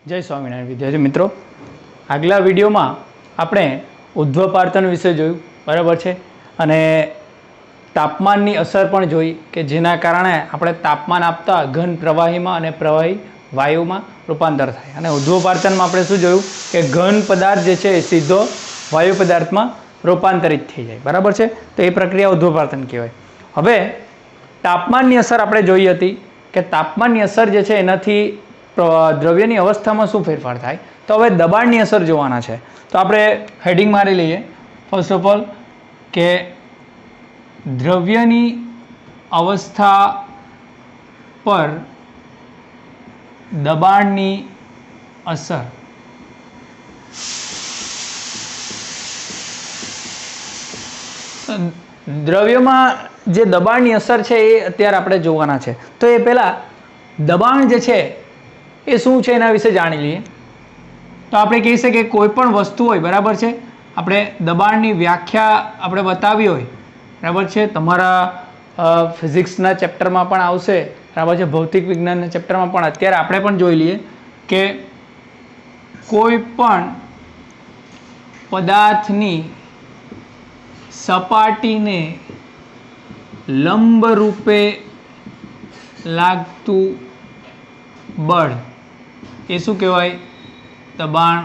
જય સ્વામિનારાયણ વિદ્યાર્થી મિત્રો, આગલા વિડીયોમાં આપણે ઉધ્વપાર્તન વિશે જોયું, બરાબર છે, અને તાપમાનની અસર પણ જોઈ કે જેના કારણે આપણે તાપમાન આપતા ઘન પ્રવાહીમાં અને પ્રવાહી વાયુમાં રૂપાંતર થાય. અને ઉધ્વપાર્તનમાં આપણે શું જોયું કે ઘન પદાર્થ જે છે એ સીધો વાયુ પદાર્થમાં રૂપાંતરિત થઈ જાય, બરાબર છે. તો એ પ્રક્રિયા ઉધ્વપાર્તન કહેવાય. હવે તાપમાનની અસર આપણે જોઈ હતી કે તાપમાનની અસર જે છે એનાથી દ્રવ્યની અવસ્થામાં શું ફેરફાર થાય. તો હવે દબાણની અસર જોવાના છે. તો આપણે હેડિંગ મારી લઈએ. ફર્સ્ટ ઓફ ઓલ કે દ્રવ્યની અવસ્થા પર દબાણની અસર. દ્રવ્યમાં જે દબાણની અસર છે એ અત્યારે આપણે જોવાના છે. તો એ પહેલાં દબાણ જે છે એ શું છે એના વિશે જાણી લઈએ. તો આપણે કહી શકીએ કોઈ પણ વસ્તુ હોય, બરાબર છે, આપણે દબાણની વ્યાખ્યા આપણે બતાવી હોય, બરાબર છે, તમારા ફિઝિક્સના ચેપ્ટરમાં પણ આવશે, બરાબર છે, ભૌતિક વિજ્ઞાનના ચેપ્ટરમાં પણ. અત્યારે આપણે પણ જોઈ લઈએ કે કોઈ પણ પદાર્થની સપાટીને લંબ રૂપે લાગતું બળ એ શું કહેવાય? દબાણ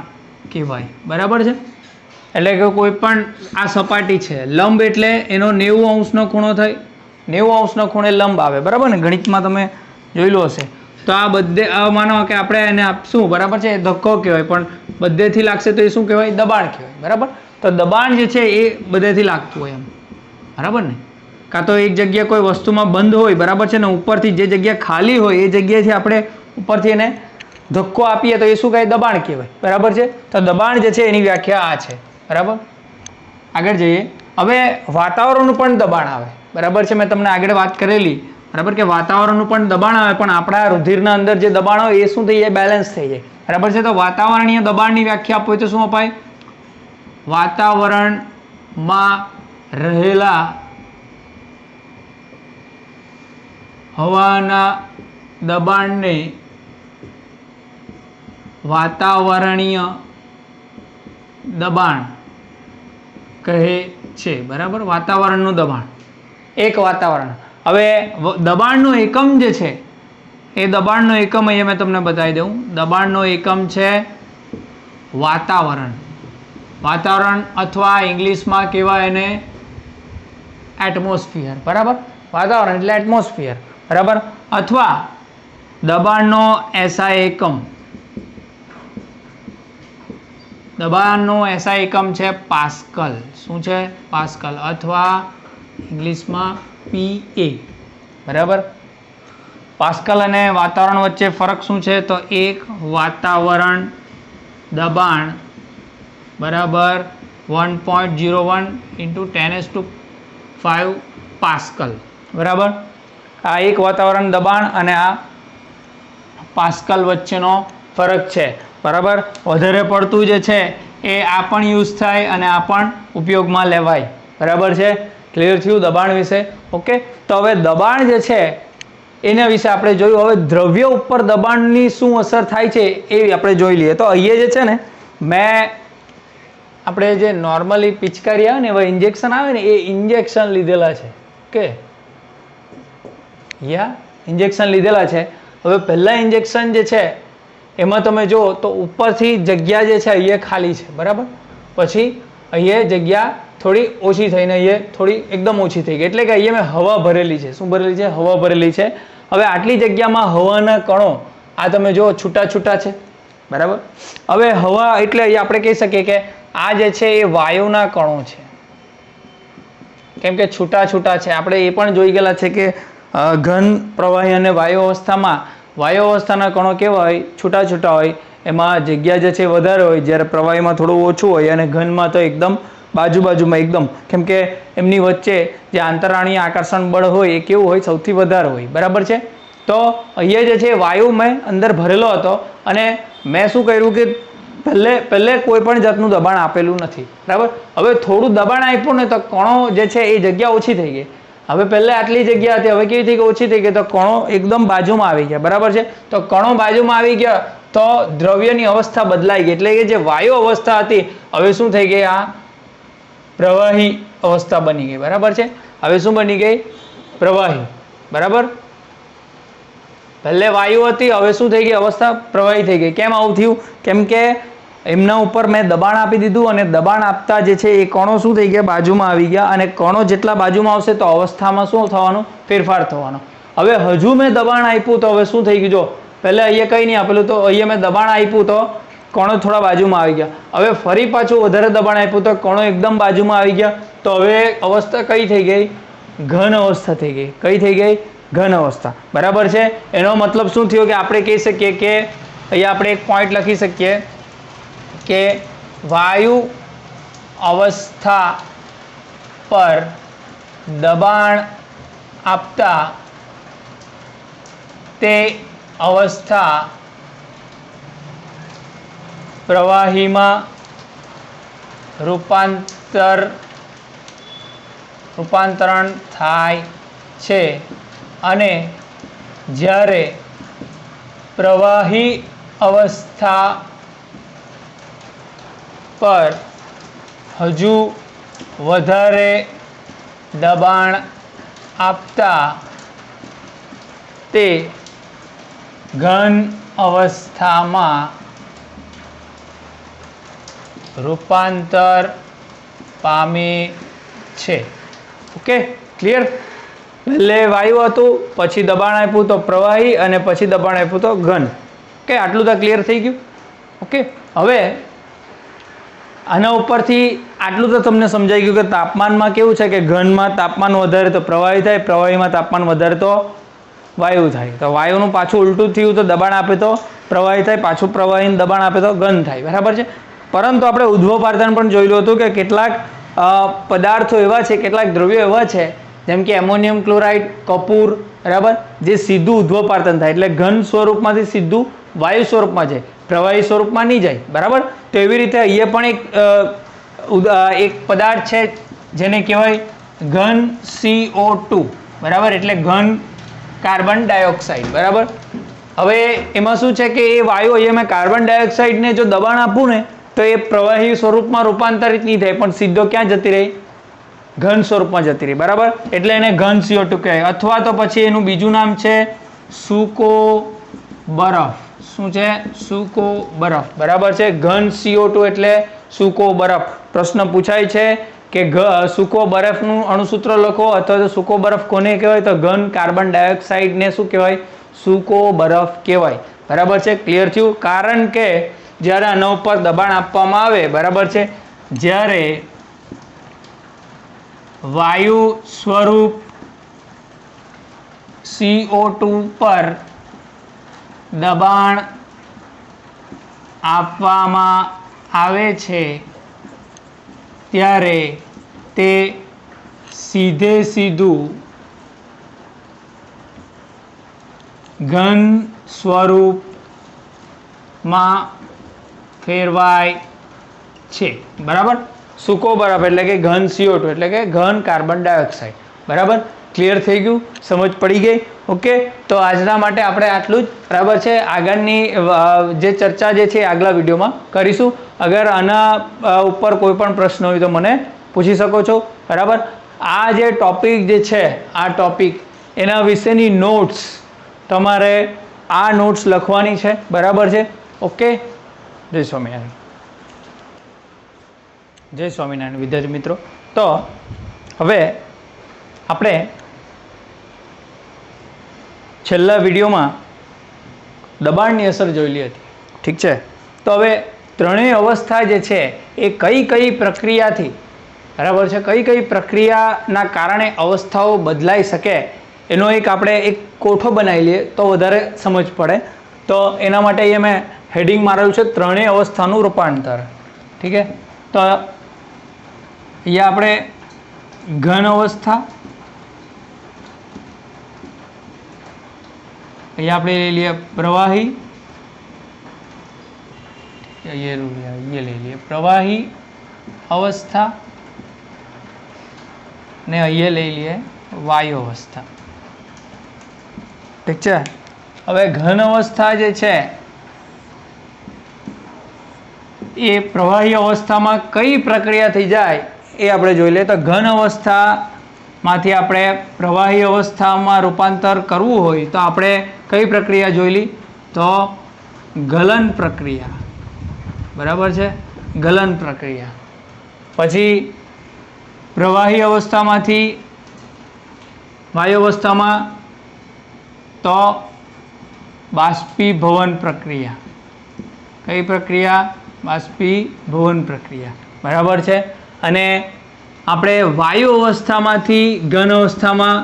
કહેવાય, બરાબર છે. એટલે કે કોઈ પણ આ સપાટી છે, લંબ એટલે એનો 90 અંશનો ખૂણો થાય, 90 અંશનો ખૂણે લંબ આવે, બરાબર ને, ગણિતમાં તમે જોયેલું હશે. તો આ બધે માનો કે આપણે એને આપશું, બરાબર છે, એ ધક્કો કહેવાય, પણ બધેથી લાગશે તો એ શું કહેવાય? દબાણ કહેવાય, બરાબર. તો દબાણ જે છે એ બધેથી લાગતું હોય એમ, બરાબર ને. કાં તો એક જગ્યાએ કોઈ વસ્તુમાં બંધ હોય, બરાબર છે, ને ઉપરથી જે જગ્યા ખાલી હોય એ જગ્યાએથી આપણે ઉપરથી એને ધક્કો આપીએ તો એ શું કહે? દબાણ કહેવાય, બરાબર છે. તો દબાણ જે છે એની વ્યાખ્યા આ છે, બરાબર. આગળ જઈએ. હવે વાતાવરણનું પણ દબાણ આવે, બરાબર છે. મેં તમને આગળ વાત કરેલી, બરાબર, કે વાતાવરણનું પણ દબાણ આવે, પણ આપણા રુધિરના અંદર જે દબાણ હોય એ શું થઈ જાય? બેલેન્સ થઈ જાય, બરાબર છે. તો વાતાવરણીય દબાણની વ્યાખ્યા આપવી હોય તો શું અપાય? વાતાવરણમાં રહેલા હવાના દબાણને વાતાવરણીય દબાણ કહે છે, બરાબર. વાતાવરણનું દબાણ, એક વાતાવરણ. હવે દબાણનો એકમ જે છે એ દબાણનો એકમ અહીંયા મેં તમને બતાવી દઉં. દબાણનો એકમ છે વાતાવરણ. વાતાવરણ અથવા ઇંગ્લિશમાં કહેવાય એને એટમોસ્ફિયર, બરાબર. વાતાવરણ એટલે એટમોસ્ફિયર, બરાબર. અથવા દબાણનો એસઆઈ એકમ. દબાણનો એસઆઈ એકમ છે પાસ્કલ. શું છે? પાસ્કલ, અથવા ઇંગ્લિશમાં PA, બરાબર. પાસ્કલ અને વાતાવરણ વચ્ચે ફરક શું છે? તો એક વાતાવરણ દબાણ બરાબર 1.01 × 10⁵ પાસ્કલ, બરાબર. આ એક વાતાવરણ દબાણ અને આ પાસ્કલ વચ્ચેનો ફરક છે, બરાબર. વધારે પડતું જે છે એ આ પણ યુઝ થાય અને આ પણ ઉપયોગમાં લેવાય, બરાબર છે. ક્લિયર થયું દબાણ વિશે? ઓકે. તો હવે દબાણ જે છે એના વિશે આપણે જોયું. હવે દ્રવ્ય ઉપર દબાણની શું અસર થાય છે એ આપણે જોઈ લઈએ. તો અહીંયા જે છે ને, મેં આપણે જે નોર્મલી પિચકારી આવે ને એવા ઇન્જેક્શન આવે ને એ ઇન્જેક્શન લીધેલા છે. ઓકે, ઇન્જેક્શન લીધેલા છે. હવે પહેલા ઇન્જેક્શન જે છે એમાં તમે જુઓ તો ઉપરથી જગ્યા જે છે અહીંયા ખાલી છે, બરાબર. પછી અહીંયા જગ્યા થોડી ઓછી થઈને અહીંયા થોડી એકદમ ઓછી થઈ ગઈ, એટલે કે અહીંયા મેં હવા ભરેલી છે. શું ભરેલી છે? હવા ભરેલી છે. હવે આટલી જગ્યામાં હવાના કણો આ તમે જુઓ છૂટા છૂટા છે, બરાબર. હવે હવા એટલે અહીંયા આપણે કહી શકીએ કે આ જે છે એ વાયુના કણો છે, કેમ કે છૂટા છૂટા છે. આપણે એ પણ જોઈ ગયેલા છે કે ઘન પ્રવાહી અને વાયુ અવસ્થામાં વાયુ અવસ્થાના કણો કેવા હોય? છૂટા છૂટા હોય. એમાં જગ્યા જે છે વધારે હોય, જ્યારે પ્રવાહીમાં થોડું ઓછું હોય, અને ઘનમાં તો એકદમ બાજુમાં એકદમ, કેમ કે એમની વચ્ચે જે આંતરાણીય આકર્ષણ બળ હોય એ કેવું હોય? સૌથી વધારે હોય, બરાબર છે. તો અહીંયા જે છે વાયુ મેં અંદર ભરેલો હતો અને મેં શું કર્યું કે પહેલે કોઈ પણ જાતનું દબાણ આપેલું નથી, બરાબર. હવે થોડું દબાણ આપ્યું ને તો કણો જે છે એ જગ્યા ઓછી થઈ ગઈ. હવે પહેલા આટલી જગ્યા હતી, હવે કેવી થઈ ગઈ? ઓછી થઈ ગઈ. તો કણો એકદમ બાજુમાં આવી ગયા, બરાબર છે. તો કણો બાજુમાં આવી ગયા તો દ્રવ્યની અવસ્થા બદલાઈ ગઈ, એટલે કે જે વાયુ અવસ્થા હતી હવે શું થઈ ગઈ, આ પ્રવાહી અવસ્થા બની ગઈ, બરાબર છે। હવે શું બની ગઈ, પ્રવાહી, બરાબર। પહેલે વાયુ હતી, હવે શું થઈ ગઈ, અવસ્થા પ્રવાહી થઈ ગઈ। કેમ આવું થયું, કેમ કે એમના ઉપર મેં દબાણ આપી દીધું અને દબાણ આપતા જે છે એ કણો શું થઈ ગયા, બાજુમાં આવી ગયા, અને કણો જેટલા બાજુમાં આવશે તો અવસ્થામાં શું થવાનું, ફેરફાર થવાનો। હવે હજુ મેં દબાણ આપ્યું તો હવે શું થઈ ગયું, જો પહેલે અહીંયા કંઈ નહીં આપેલું તો અહીંયા મેં દબાણ આપ્યું તો કણો થોડા બાજુમાં આવી ગયા, હવે ફરી પાછું વધારે દબાણ આપ્યું તો કણો એકદમ બાજુમાં આવી ગયા, તો હવે અવસ્થા કઈ થઈ ગઈ, ઘન અવસ્થા થઈ ગઈ। કઈ થઈ ગઈ, ઘન અવસ્થા, બરાબર છે। એનો મતલબ શું થયો કે આપણે કહી શકીએ કે અહીંયા આપણે એક પોઈન્ટ લખી શકીએ કે વાયુ અવસ્થા પર દબાણ આપતા તે અવસ્થા પ્રવાહીમાં રૂપાંતરણ થાય છે, અને જ્યારે પ્રવાહી અવસ્થા પર હજુ વધારે દબાણ આપતા તે ઘન અવસ્થામાં રૂપાંતર પામે છે। Okay, clear. એટલે વાયુ હતું, પછી દબાણ આપ્યું તો પ્રવાહી, અને પછી દબાણ આપ્યું તો ઘન। ઓકે, આટલું તો ક્લિયર થઈ ગયું। ઓકે, હવે આના ઉપરથી આટલું તો તમને સમજાઈ ગયું કે તાપમાનમાં કેવું છે કે ઘનમાં તાપમાન વધારે તો પ્રવાહી થાય, પ્રવાહીમાં તાપમાન વધારે તો વાયુ થાય। તો વાયુનું પાછું ઉલટું થયું તો દબાણ આપે તો પ્રવાહી થાય, પાછું પ્રવાહીને દબાણ આપે તો ઘન થાય, બરાબર છે। પરંતુ આપણે ઉદ્ભવપાર્થન પણ જોયેલું હતું કે કેટલાક પદાર્થો એવા છે, કેટલાક દ્રવ્યો એવા છે જેમ કે એમોનિયમ ક્લોરાઇડ, કપૂર, બરાબર, જે સીધું ઉદ્ભવપાર્થન થાય એટલે ઘન સ્વરૂપમાંથી સીધું વાયુ સ્વરૂપમાં જાય, પ્રવાહી સ્વરૂપમાં નહીં જાય, બરાબર। તો એવી રીતે અહીંયા પણ એક પદાર્થ છે જેને કહેવાય ઘન CO2, બરાબર, એટલે ઘન કાર્બન ડાયોક્સાઇડ, બરાબર। હવે એમાં શું છે કે એ વાયુ, અહીંયા મેં કાર્બન ડાયોક્સાઇડને જો દબાણ આપું ને તો એ પ્રવાહી સ્વરૂપમાં રૂપાંતરિત નહીં થાય, પણ સીધો ક્યાં જતી રહી, ઘન સ્વરૂપમાં જતી રહી, બરાબર। એટલે એને ઘન CO2 કહેવાય, અથવા તો પછી એનું બીજું નામ છે સૂકો બરફ। શું છે, સૂકો બરફ, બરાબર છે। ઘન CO2 એટલે સૂકો બરફ। પ્રશ્ન પૂછાય છે કે સૂકો બરફનું અણુસૂત્ર લખો, અથવા તો સૂકો બરફ કોને કહેવાય, તો ઘન કાર્બન ડાયોક્સાઇડને શું કહેવાય, સૂકો બરફ કહેવાય, બરાબર છે। ક્લિયર થયું। કારણ કે જ્યારે આના ઉપર દબાણ આપવામાં આવે, બરાબર છે, જ્યારે વાયુ સ્વરૂપ CO2 પર દબાણ આપવામાં આવે છે ત્યારે તે સીધે સીધું ઘન સ્વરૂપમાં ફેરવાય છે, બરાબર। સૂકો બરફ એટલે કે ઘન CO2 એટલે કે ઘન કાર્બન ડાયોક્સાઇડ, બરાબર। ક્લિયર થઈ ગયું, સમજ પડી ગઈ। ઓકે, તો આજના માટે આપણે આટલું જ, બરાબર છે। આગળની જે ચર્ચા જે છે આગલા વિડીયોમાં કરીશું। અગર આના ઉપર કોઈ પણ પ્રશ્ન હોય તો મને પૂછી શકો છો, બરાબર। આ જે ટોપિક જે છે, આ ટોપિક એના વિશેની નોટ્સ તમારે આ નોટ્સ લખવાની છે, બરાબર છે। ઓકે, જય સ્વામિનારાયણ। જય સ્વામિનારાયણ વિદ્યાર્થી મિત્રો। તો હવે આપણે છેલ્લા વિડીયોમાં દબાણની અસર જોયેલી હતી, ઠીક છે। તો હવે ત્રણેય અવસ્થા જે છે એ કઈ કઈ પ્રક્રિયાથી, બરાબર છે, કઈ કઈ પ્રક્રિયાના કારણે અવસ્થાઓ બદલાઈ શકે એનો એક આપણે એક કોઠો બનાવી લઈએ તો વધારે સમજ પડે। તો એના માટે અહીંયા મેં હેડિંગ મારેલું છે ત્રણેય અવસ્થાનું રૂપાંતર, ઠીક છે। તો અહીંયા આપણે ઘન અવસ્થા, અહીંયા આપણે લઈ લઈએ પ્રવાહી, ये ले लिए प्रवाही अवस्था ने ये ले लिए वायु अवस्था, ठीक है। હવે ઘન અવસ્થા જે છે એ પ્રવાહી અવસ્થામાં કઈ પ્રક્રિયા થઈ જાય એ આપણે જોઈ લઈએ. તો ઘન અવસ્થામાંથી આપણે પ્રવાહી અવસ્થામાં રૂપાંતર કરવું હોય તો આપણે કઈ પ્રક્રિયા જોઈ લી? તો ગલન પ્રક્રિયા. બરાબર છે, ગલન પ્રક્રિયા. પછી પ્રવાહી અવસ્થામાંથી વાયુ અવસ્થામાં તો બાષ્પીભવન પ્રક્રિયા. કઈ પ્રક્રિયા? બાષ્પીભવન પ્રક્રિયા. બરાબર છે. અને આપણે વાયુ અવસ્થામાંથી ઘન અવસ્થામાં,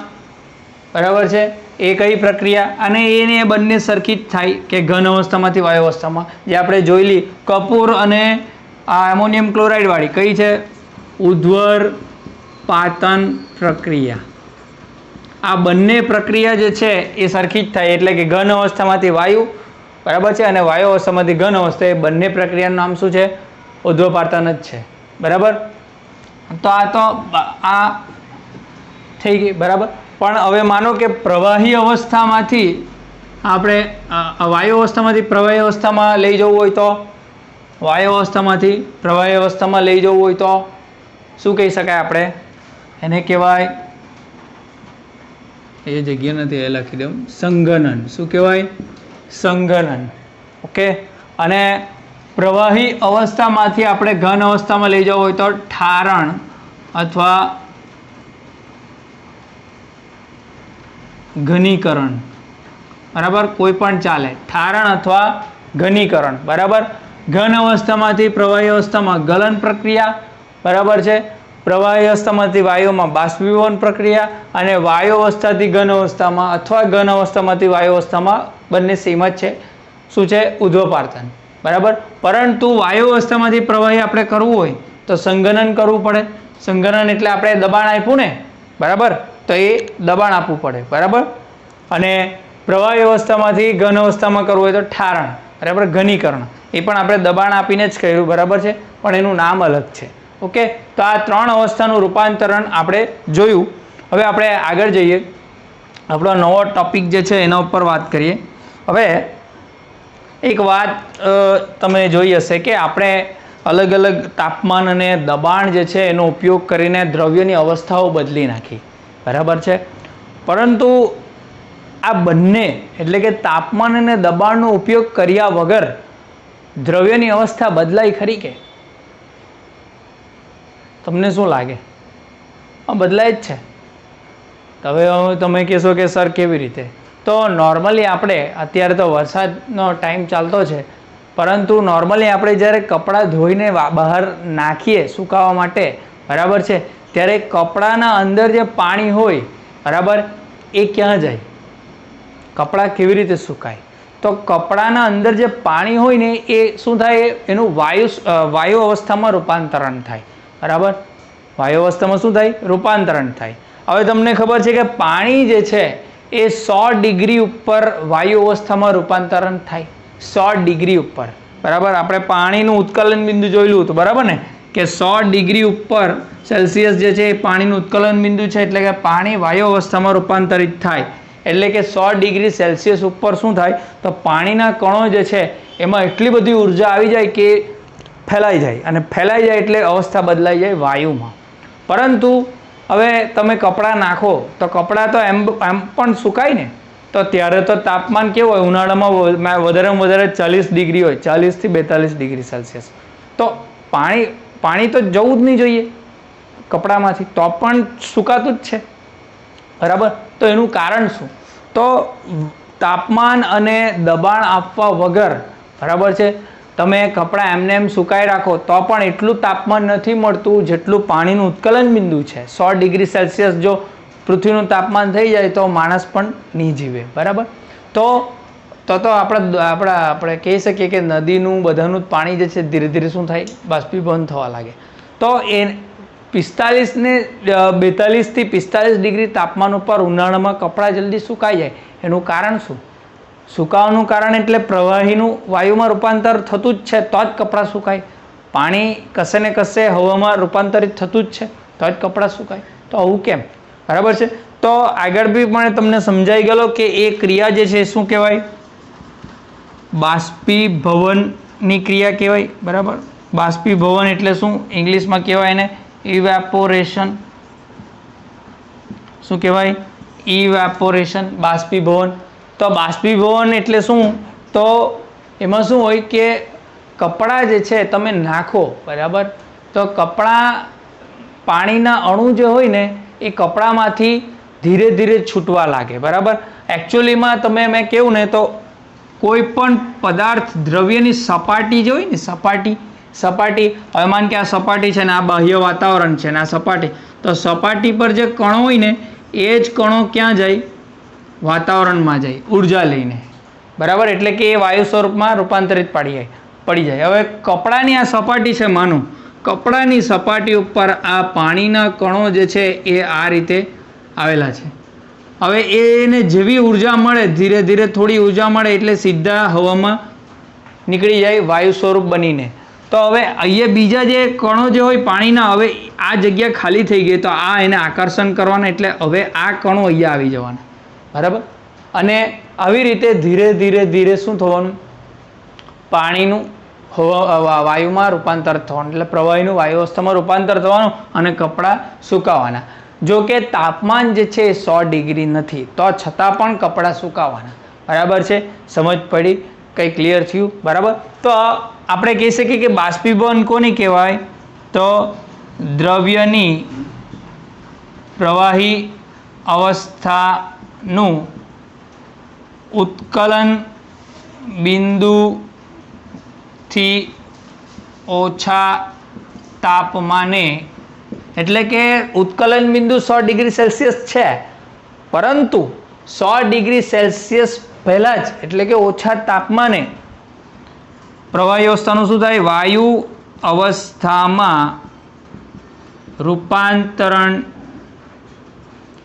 બરાબર છે, એ કઈ પ્રક્રિયા? અને એને બંને સરખી જ થાય કે ઘન અવસ્થામાંથી વાયુ અવસ્થામાં, જે આપણે જોઈ લી કપૂર અને આ એમોનિયમ ક્લોરાઇડ વાળી કઈ છે? ઉધ્વરપાતન પ્રક્રિયા. આ બંને પ્રક્રિયા જે છે એ સરખી જ થાય, એટલે કે ઘન અવસ્થામાંથી વાયુ, બરાબર છે, અને વાયુ અવસ્થામાંથી ઘન અવસ્થા, એ બંને પ્રક્રિયાનું નામ શું છે? ઉધ્વપાતન જ છે. બરાબર. તો આ થઈ ગઈ. બરાબર. પણ હવે માનો કે પ્રવાહી અવસ્થામાંથી આપણે વાયુ અવસ્થામાંથી પ્રવાહી અવસ્થામાં લઈ જવું હોય તો, વાયુ અવસ્થામાંથી પ્રવાહી અવસ્થામાં લઈ જવું હોય તો શું કહી શકાય આપણે? એને કહેવાય, એ જગ્યા નથી, એ લખી દઉં, સંઘનન. શું કહેવાય? સંઘનન. ઓકે. અને પ્રવાહી અવસ્થામાંથી આપણે ઘન અવસ્થામાં લઈ જવું હોય તો ઠારણ અથવા ઘનીકરણ. બરાબર, કોઈ પણ ચાલે. ઠારણ અથવા ઘનીકરણ. બરાબર. ઘન અવસ્થામાંથી પ્રવાહી અવસ્થામાં ગલન પ્રક્રિયા. બરાબર છે. પ્રવાહી અવસ્થામાંથી વાયુમાં બાષ્પીભવન પ્રક્રિયા, અને વાયુ અવસ્થાથી ઘન અવસ્થામાં અથવા ઘન અવસ્થામાંથી વાયુ અવસ્થામાં બંને સેમ જ છે. શું છે? ઉધ્વપાતન. બરાબર. પરંતુ વાયુ અવસ્થામાંથી પ્રવાહી આપણે કરવું હોય તો સંઘનન કરવું પડે. સંઘનન એટલે આપણે દબાણ આપ્યું ને, બરાબર, તો એ દબાણ આપવું પડે. બરાબર. અને પ્રવાહી અવસ્થામાંથી ઘન અવસ્થામાં કરવું હોય તો ઠારણ. બરાબર, ઘનીકરણ. એ પણ આપણે દબાણ આપીને જ કર્યું. બરાબર છે, પણ એનું નામ અલગ છે. ઓકે. તો આ ત્રણ અવસ્થાનું રૂપાંતરણ આપણે જોયું. હવે આપણે આગળ જઈએ, આપણો નવો ટોપિક જે છે એના ઉપર વાત કરીએ. હવે એક વાત તમે જોઈ હશે કે આપણે અલગ અલગ તાપમાન અને દબાણ જે છે એનો ઉપયોગ કરીને દ્રવ્યની અવસ્થાઓ બદલી નાખી. બરાબર છે. પરંતુ આ બંને એટલે કે તાપમાન અને દબાણનો ઉપયોગ કર્યા વગર દ્રવ્યની અવસ્થા બદલાય ખરી કે? તમને શું લાગે? બદલાય જ છે. હવે તમે કહેશો કે સર કેવી રીતે? તો નોર્મલી આપણે અત્યારે તો વરસાદનો ટાઈમ ચાલતો છે, પરંતુ નોર્મલી આપણે જ્યારે કપડાં ધોઈને બહાર નાખીએ સુકાવા માટે, બરાબર છે, ત્યારે કપડાના અંદર જે પાણી હોય, બરાબર, એ ક્યાં જાય? કપડાં કેવી રીતે સુકાય? તો કપડાના અંદર જે પાણી હોય ને એ શું થાય? એનું વાયુ અવસ્થામાં રૂપાંતરણ થાય. બરાબર. વાયુ અવસ્થામાં શું થાય? રૂપાંતરણ થાય. હવે તમને ખબર છે કે પાણી જે છે એ 100 ડિગ્રી ઉપર વાયુ અવસ્થામાં રૂપાંતરણ થાય. 100 ડિગ્રી ઉપર. બરાબર. આપણે પાણીનું ઉત્કલન બિંદુ જોયેલું હતું. બરાબર ને, કે 100 ડિગ્રી ઉપર સેલ્સિયસ જે છે એ પાણીનું ઉત્કલન બિંદુ છે, એટલે કે પાણી વાયુ અવસ્થામાં રૂપાંતરિત થાય. એટલે કે 100 ડિગ્રી સેલ્સિયસ ઉપર શું થાય? તો પાણીના કણો જે છે એમાં એટલી બધી ઉર્જા આવી જાય કે ફેલાઈ જાય, અને ફેલાઈ જાય એટલે અવસ્થા બદલાઈ જાય વાયુમાં. પરંતુ હવે તમે કપડાં નાખો તો કપડાં તો એમ પણ સુકાય ને. તો ત્યારે તો તાપમાન કેવું હોય? ઉનાળામાં વધારેમાં વધારે 40 ડિગ્રી હોય, 40 થી 42 ડિગ્રી સેલ્સિયસ. તો પાણી તો જવું જ નહીં જોઈએ કપડામાંથી, તો પણ સુકાતું જ છે. બરાબર. તો એનું કારણ શું? તો તાપમાન અને દબાણ આપવા વગર, બરાબર છે, તમે કપડાં એમને એમ સુકાઈ રાખો તો પણ એટલું તાપમાન નથી મળતું જેટલું પાણીનું ઉત્કલન બિંદુ છે. 100 ડિગ્રી સેલ્સિયસ જો પૃથ્વીનું તાપમાન થઈ જાય તો માણસ પણ નહીં જીવે. બરાબર. તો આપણે કહી શકીએ કે નદીનું બધાનું જ પાણી જે છે ધીરે ધીરે શું થાય? બાષ્પીભવન થવા લાગે. તો એ 42 થી 45 ડિગ્રી તાપમાન ઉપર ઉનાળામાં કપડાં જલ્દી સુકાઈ જાય. એનું કારણ શું? સુકાવાનું કારણ એટલે પ્રવાહીનું વાયુમાં રૂપાંતર થતું જ છે તો જ કપડાં સુકાય. પાણી કશે ને કશે હવામાં રૂપાંતરિત થતું જ છે તો જ કપડાં સુકાય. તો આવું કેમ? બરાબર છે. તો આગળ બી પણ તમને સમજાઈ ગયેલો કે એ ક્રિયા જે છે શું કહેવાય? બાષ્પીભવનની ક્રિયા કહેવાય. બરાબર. બાષ્પીભવન એટલે શું? ઇંગ્લિશમાં કહેવાય એને ઇવેપોરેશન. શું કહેવાય? ઇવેપોરેશન, બાષ્પીભવન. તો બાષ્પીભવન એટલે શું? તો એમાં શું હોય કે કપડાં જે છે તમે નાખો, બરાબર, તો કપડાં પાણીના અણુ જે હોય ને એ કપડામાંથી ધીરે ધીરે છૂટવા લાગે, બરાબર. એકચ્યુઅલીમાં તમે મેં કહ્યું ને તો કોઈ પણ પદાર્થ દ્રવ્યની સપાટી જે હોય ને સપાટી હવે માન કે આ સપાટી છે ને આ બાહ્ય વાતાવરણ છે ને આ સપાટી, તો સપાટી પર જે કણો હોય ને એ જ કણો ક્યાં જાય? વાતાવરણમાં જાય ઉર્જા લઈને, બરાબર. એટલે કે એ વાયુ સ્વરૂપમાં રૂપાંતરિત પડી જાય. હવે કપડાની આ સપાટી છે, માનો કપડાની સપાટી ઉપર આ પાણીના કણો જે છે એ આ રીતે આવેલા છે. હવે એને જેવી ઉર્જા મળે, ધીરે ધીરે થોડી ઉર્જા મળે એટલે સીધા હવામાં નીકળી જાય વાયુ સ્વરૂપ બનીને. તો હવે અહીંયા બીજા જે કણો જે હોય પાણીના, હવે આ જગ્યા ખાલી થઈ ગઈ તો આ એને આકર્ષણ કરવાના, એટલે હવે આ કણો અહીંયા આવી જવાના, બરાબર. અને આવી રીતે ધીરે ધીરે ધીરે શું થવાનું? પાણીનું વાયુમાં રૂપાંતર થવાનું, એટલે પ્રવાહીનું વાયુ અવસ્થામાં રૂપાંતર થવાનું અને કપડાં સુકાવાના. જો કે તાપમાન જે છે એ 100 ડિગ્રી નથી, તો છતાં પણ કપડાં સુકાવાના, બરાબર છે. સમજ પડી? કંઈ ક્લિયર થયું? બરાબર. તો આપણે કહી શકીએ કે બાષ્પીભવન કોને કહેવાય? તો દ્રવ્યની પ્રવાહી અવસ્થાનું ઉત્કલન બિંદુથી ઓછા તાપમાને, એટલે કે ઉત્કલન બિંદુ 100 ડિગ્રી સેલ્સિયસ છે, પરંતુ 100 ડિગ્રી સેલ્સિયસ પહેલાં જ, એટલે કે ઓછા તાપમાને પ્રવાહી અવસ્થાનું શું થાય? વાયુ અવસ્થામાં રૂપાંતરણ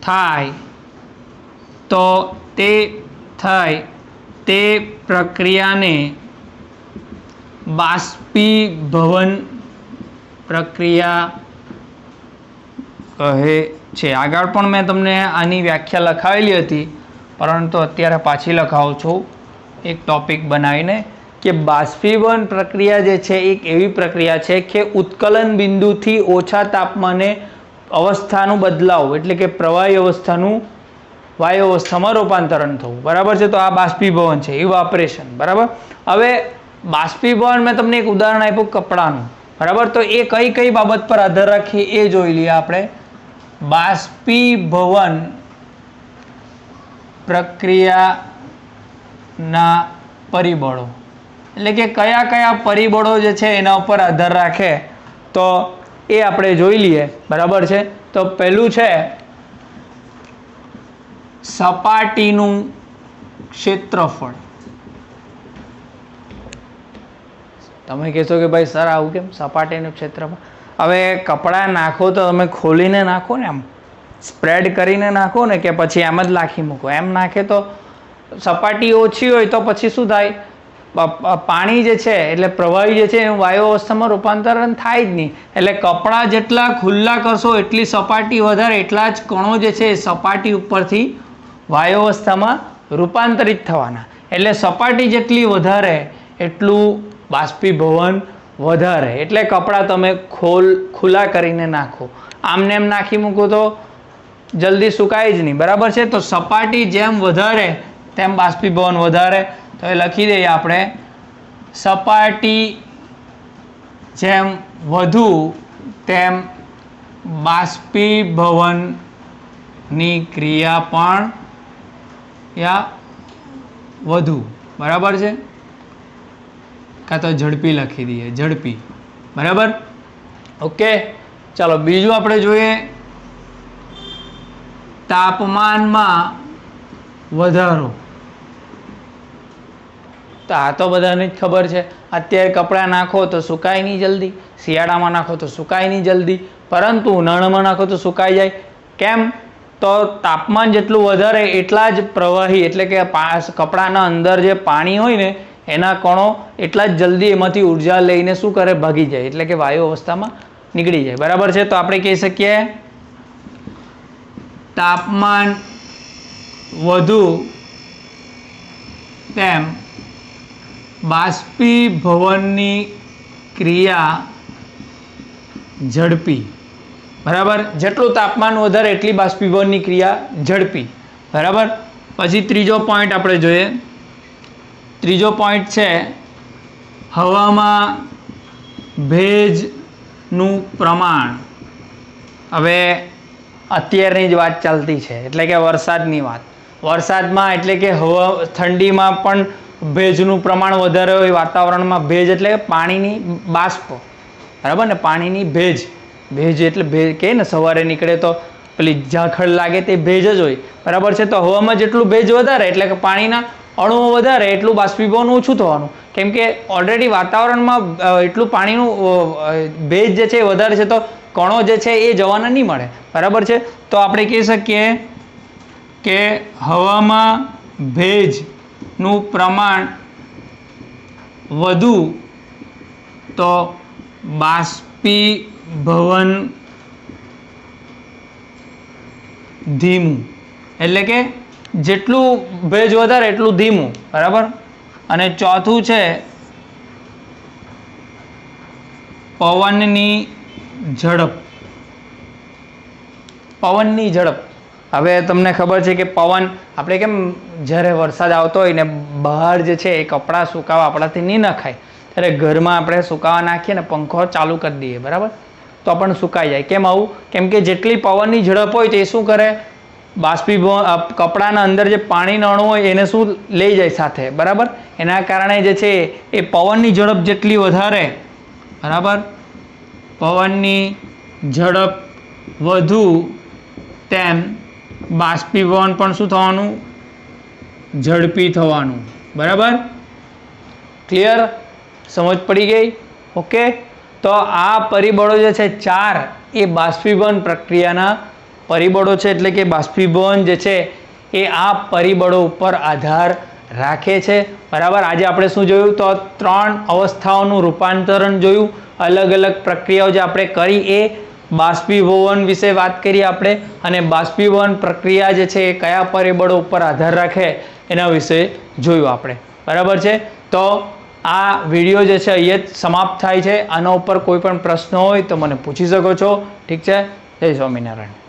થાય તો તે પ્રક્રિયાને બાષ્પીભવન પ્રક્રિયા કહે છે. આગળ પણ મેં તમને આની વ્યાખ્યા લખાવેલી હતી, પરંતુ અત્યારે પાછી લખાવું છું એક ટોપિક બનાવીને, કે બાષ્પીભવન પ્રક્રિયા જે છે એક એવી પ્રક્રિયા છે કે ઉત્કલન બિંદુથી ઓછા તાપમાને અવસ્થાનું બદલાવ, એટલે કે પ્રવાહી અવસ્થાનું વાયુ અવસ્થામાં રૂપાંતરણ થવું, બરાબર છે. તો આ બાષ્પીભવન છે, ઇવાપોરેશન, બરાબર. હવે બાષ્પીભવન મેં તમને એક ઉદાહરણ આપ્યું કપડાનું, બરાબર. તો એ કઈ કઈ બાબત પર આધાર રાખી એ જોઈ લઈએ આપણે. બાષ્પીભવન પ્રક્રિયાના પરિબળો, એટલે કે કયા કયા પરિબળો જે છે એના ઉપર આધાર રાખે, તો એ આપણે જોઈ લઈએ, બરાબર છે. તો પહેલું છે સપાટીનું ક્ષેત્રફળ. તમે કહેશો કે ભાઈ સર આવું કેમ સપાટીનું ક્ષેત્રફળ? હવે કપડાં નાખો તો તમે ખોલીને નાખો ને, આમ સ્પ્રેડ કરીને નાખો ને, કે પછી એમ જ નાખી મૂકો? એમ નાખે તો સપાટી ઓછી હોય તો પછી શું થાય? પાણી જે છે એટલે પ્રવાહી જે છે એનું વાયુ અવસ્થામાં રૂપાંતરણ થાય જ નહીં. એટલે કપડાં જેટલા ખુલ્લા કરશો એટલી સપાટી વધારે, એટલા જ કણો જે છે એ સપાટી ઉપરથી વાયુ અવસ્થામાં રૂપાંતરિત થવાના. એટલે સપાટી જેટલી વધારે એટલું બાષ્પીભવન વધારે. એટલે કપડાં તમે ખુલ્લા કરીને નાખો, આમને એમ નાખી મૂકો તો જલ્દી સુકાય જ નહીં, બરાબર છે. તો સપાટી જેમ વધારે તેમ બાષ્પીભવન વધારે. તો એ લખી દઈએ આપણે, સપાટી જેમ વધુ તેમ બાષ્પીભવનની ક્રિયા પણ વધુ, બરાબર છે. કાં તો ઝડપી લખી દઈએ, ઝડપી, બરાબર. ઓકે, ચાલો બીજું આપણે જોઈએ. તાપમાનમાં વધારો. તો આ તો બધાને જ ખબર છે. અત્યારે કપડાં નાખો તો સુકાય નહીં જલ્દી, શિયાળામાં નાખો તો સુકાય નહીં જલ્દી, પરંતુ ઉનાળામાં નાખો તો સુકાઈ જાય. કેમ? તો તાપમાન જેટલું વધારે એટલા જ પ્રવાહી, એટલે કે કપડાના અંદર જે પાણી હોય ને એના કણો એટલા જ જલ્દી એમાંથી ઉર્જા લઈને શું કરે? ભાગી જાય, એટલે કે વાયુ અવસ્થામાં નીકળી જાય, બરાબર છે. તો આપણે કહી શકીએ તાપમાન વધુ તેમ બાષ્પીભવનની ક્રિયા ઝડપી, બરાબર. જેટલું તાપમાન વધારે એટલી બાષ્પીભવનની ક્રિયા ઝડપી, બરાબર. પછી ત્રીજો પોઈન્ટ આપણે જોઈએ. ત્રીજો પોઈન્ટ છે હવામાં ભેજનું પ્રમાણ. હવે અત્યારની જ વાત ચાલતી છે, એટલે કે વરસાદની વાત. વરસાદમાં એટલે કે હવા ઠંડીમાં પણ ભેજનું પ્રમાણ વધારે હોય વાતાવરણમાં. ભેજ એટલે પાણીની બાષ્પ, બરાબર ને. પાણીની ભેજ, ભેજ એટલે ભેજ કહે ને, સવારે નીકળે તો પેલી ઝાખળ લાગે તે ભેજ જ હોય, બરાબર છે. તો હવામાં જેટલું ભેજ વધારે એટલે કે પાણીના અણુઓ વધારે એટલું બાષ્પીભવન ઓછું થવાનું, કેમ કે ઓલરેડી વાતાવરણમાં એટલું પાણીનું ભેજ જે છે એ વધારે છે, તો કણો જે છે એ જવાના નહીં મળે, બરાબર છે. તો આપણે કહી શકીએ કે હવામાં ભેજનું પ્રમાણ વધુ તો બાષ્પીભવન ધીમું, એટલે કે જેટલું ભેજ વધારે એટલું ધીમું, બરાબર. અને ચોથું છે પવનની ઝડપ. પવનની ઝડપ. હવે તમને ખબર છે કે પવન આપણે કેમ જ્યારે વરસાદ આવતો હોય ને બહાર જે છે એ કપડાં સુકાવા આપણાથી નહીં નખાય, ત્યારે ઘરમાં આપણે સુકાવા નાખીએ ને પંખો ચાલુ કરી દઈએ, બરાબર, તો પણ સુકાઈ જાય. કેમ આવું? કેમ કે જેટલી પવનની ઝડપ હોય તે શું કરે, બાષ્પીભવન કપડાના અંદર જે પાણીના અણુ હોય એને શું લઈ જાય સાથે, બરાબર. એના કારણે જે છે એ પવનની ઝડપ જેટલી વધારે, બરાબર, પવનની ઝડપ વધુ તેમ બાષ્પીભવન પણ શું થવાનું, ઝડપી થવાનું, બરાબર. ક્લિયર? સમજ પડી ગઈ? ઓકે. તો આ પરિબળો જે છે 4 એ બાષ્પીભવન પ્રક્રિયાના પરિબળો છે, એટલે કે બાષ્પીભવન જે છે એ આ પરિબળો ઉપર આધાર રાખે છે, બરાબર. આજે આપણે શું જોયું? તો 3 અવસ્થાઓનું રૂપાંતરણ જોયું. અલગ અલગ પ્રક્રિયાઓ જે આપણે કરી એ બાષ્પીભવન વિશે વાત કરી આપણે, અને બાષ્પીભવન પ્રક્રિયા જે છે એ કયા પરિબળો ઉપર આધાર રાખે એના વિશે જોયું આપણે, બરાબર છે. તો આ વિડીયો જે છે અહીંયા જ સમાપ્ત થાય છે. આના ઉપર કોઈ પણ પ્રશ્ન હોય તો મને પૂછી શકો છો. ઠીક છે? જય સ્વામિનારાયણ.